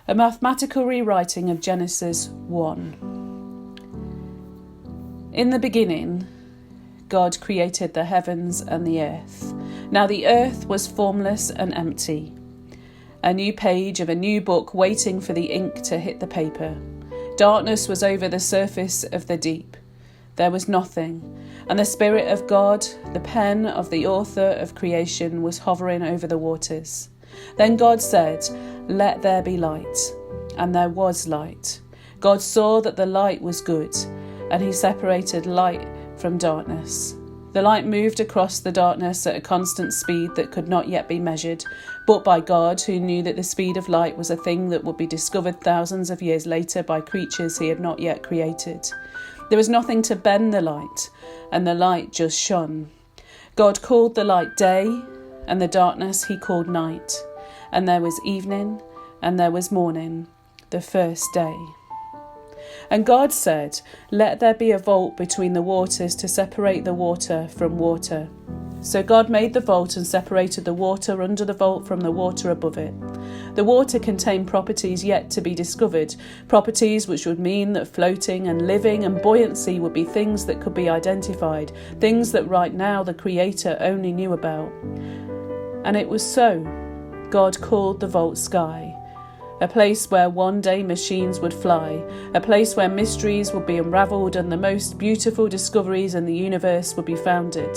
A mathematical rewriting of Genesis 1. In the beginning, God created the heavens and the earth. Now the earth was formless and empty. A new page of a new book waiting for the ink to hit the paper. Darkness was over the surface of the deep. There was nothing, and the Spirit of God, the pen of the author of creation, was hovering over the waters. Then God said, "Let there be light," and there was light. God saw that the light was good, and he separated light from darkness. The light moved across the darkness at a constant speed that could not yet be measured, but by God, who knew that the speed of light was a thing that would be discovered thousands of years later by creatures he had not yet created. There was nothing to bend the light, and the light just shone. God called the light day, and the darkness he called night. And there was evening, and there was morning, the first day. And God said, "Let there be a vault between the waters to separate the water from water." So God made the vault and separated the water under the vault from the water above it. The water contained properties yet to be discovered, properties which would mean that floating and living and buoyancy would be things that could be identified, things that right now the Creator only knew about. And it was so. God called the vault sky, a place where one day machines would fly, a place where mysteries would be unravelled and the most beautiful discoveries in the universe would be founded.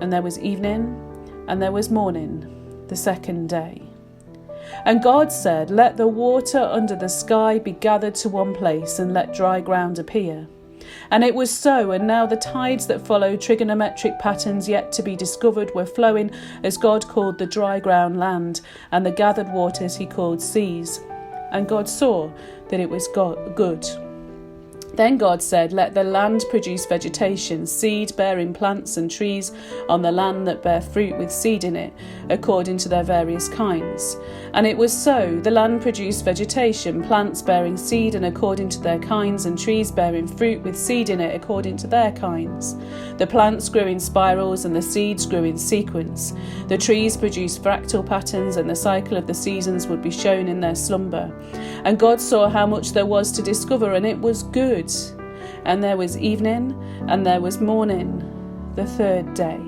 And there was evening, and there was morning, the second day. And God said, "Let the water under the sky be gathered to one place, and let dry ground appear." And it was so, and now the tides that followed trigonometric patterns yet to be discovered were flowing as God called the dry ground land, and the gathered waters he called seas. And God saw that it was good. Then God said, "Let the land produce vegetation, seed-bearing plants and trees on the land that bear fruit with seed in it, according to their various kinds." And it was so. The land produced vegetation, plants bearing seed and according to their kinds, and trees bearing fruit with seed in it according to their kinds. The plants grew in spirals and the seeds grew in sequence. The trees produced fractal patterns, and the cycle of the seasons would be shown in their slumber. And God saw how much there was to discover, and it was good. And there was evening, and there was morning, the third day.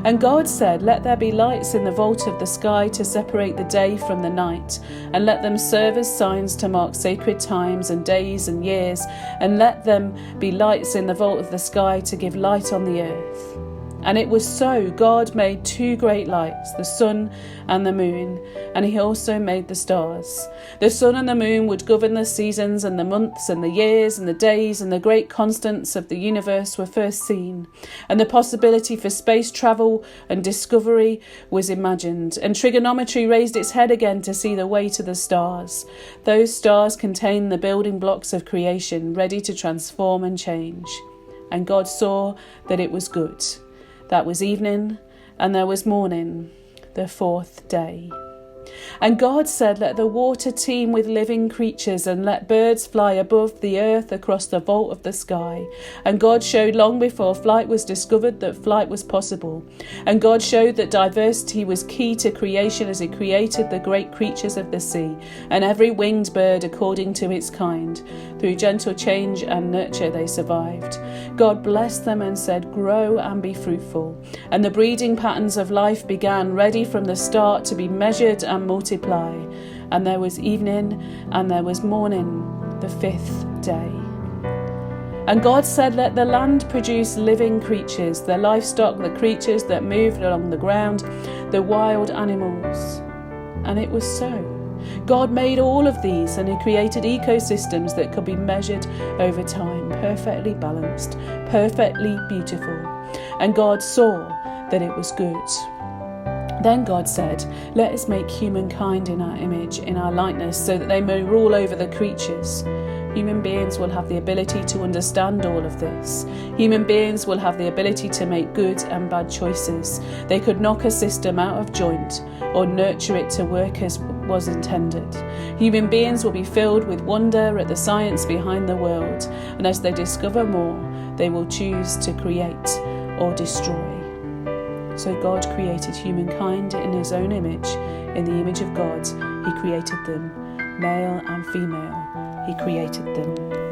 And God said, "Let there be lights in the vault of the sky to separate the day from the night, and let them serve as signs to mark sacred times and days and years, and let them be lights in the vault of the sky to give light on the earth." And it was so. God made two great lights, the sun and the moon, and he also made the stars. The sun and the moon would govern the seasons and the months and the years and the days, and the great constants of the universe were first seen. And the possibility for space travel and discovery was imagined, and trigonometry raised its head again to see the way to the stars. Those stars contained the building blocks of creation, ready to transform and change. And God saw that it was good. That was evening, and there was morning, the fourth day. And God said, "Let the water teem with living creatures, and let birds fly above the earth across the vault of the sky." And God showed long before flight was discovered that flight was possible. And God showed that diversity was key to creation as he created the great creatures of the sea, and every winged bird according to its kind. Through gentle change and nurture they survived. God blessed them and said, "Grow and be fruitful." And the breeding patterns of life began, ready from the start to be measured and multiply. And there was evening, and there was morning, the fifth day. And God said, "Let the land produce living creatures, the livestock, the creatures that moved along the ground, the wild animals." And it was so. God made all of these, and he created ecosystems that could be measured over time, perfectly balanced, perfectly beautiful. And God saw that it was good. Then God said, "Let us make humankind in our image, in our likeness, so that they may rule over the creatures." Human beings will have the ability to understand all of this. Human beings will have the ability to make good and bad choices. They could knock a system out of joint or nurture it to work as was intended. Human beings will be filled with wonder at the science behind the world, and as they discover more, they will choose to create or destroy. So God created humankind in his own image. In the image of God, he created them. male and female, he created them.